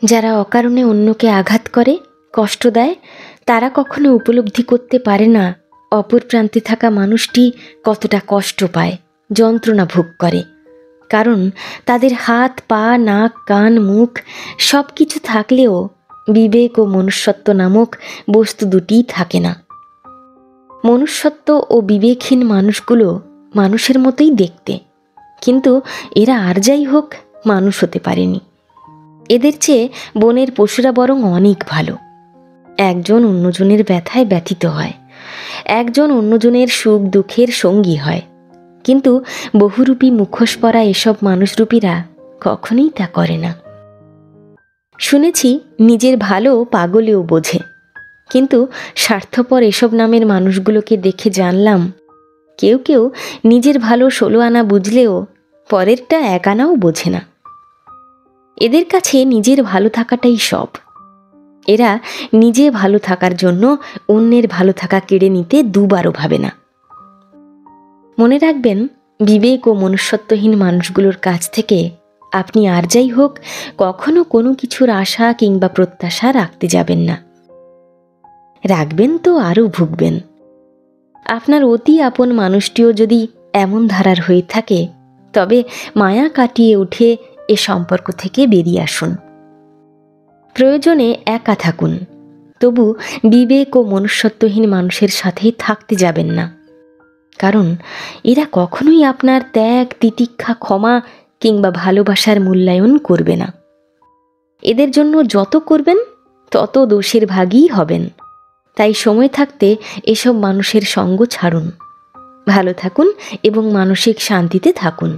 যারা অকারণে অন্যকে আঘাত করে, কষ্ট দেয়, তারা কখনো উপলব্ধি করতে পারে না অপর প্রান্তে থাকা মানুষটি কতটা কষ্ট পায়, যন্ত্রণা ভোগ করে। কারণ তাদের হাত, পা, নাক, কান, মুখ সব কিছু থাকলেও বিবেক ও মনুষ্যত্ব নামক বস্তু দুটিই থাকে না। মনুষ্যত্ব ও বিবেকহীন মানুষগুলো মানুষের মতোই দেখতে, কিন্তু এরা আর যাই হোক মানুষ হতে পারেনি। এদের চেয়ে বনের পশুরা বরং অনেক ভালো। একজন অন্যজনের ব্যথায় ব্যথিত হয়, একজন অন্যজনের সুখ দুঃখের সঙ্গী হয়, কিন্তু বহুরূপী মুখোশ পরা এসব মানুষরূপীরা কখনোই তা করে না। শুনেছি নিজের ভালো পাগলেও বোঝে, কিন্তু স্বার্থপর এসব নামের মানুষগুলোকে দেখে জানলাম কেউ কেউ নিজের ভালো 16 আনা বুঝলেও পরেরটা 1 আনাও বোঝে না। এদের কাছে নিজের ভালো থাকাটাই সব। এরা নিজে ভালো থাকার জন্য অন্যের ভালো থাকা কেড়ে নিতে দুবারও ভাবে না। মনে রাখবেন, বিবেক ও মনুষ্যত্বহীন মানুষগুলোর কাছ থেকে আপনি আর যাই হোক কখনো কোনো কিছুর আশা কিংবা প্রত্যাশা রাখতে যাবেন না। রাখবেন তো আরও ভুগবেন। আপনার অতি আপন মানুষটিও যদি এমন ধারার হয়ে থাকে, তবে মায়া কাটিয়ে উঠে এ সম্পর্ক থেকে বেরিয়ে আসুন। প্রয়োজনে একা থাকুন, তবু বিবেক ও মনুষ্যত্বহীন মানুষের সাথে থাকতে যাবেন না। কারণ এরা কখনোই আপনার ত্যাগ, তিতিক্ষা, ক্ষমা কিংবা ভালোবাসার মূল্যায়ন করবে না। এদের জন্য যত করবেন তত দোষের ভাগী হবেন। তাই সময় থাকতে এসব মানুষের সঙ্গ ছাড়ুন। ভালো থাকুন এবং মানসিক শান্তিতে থাকুন।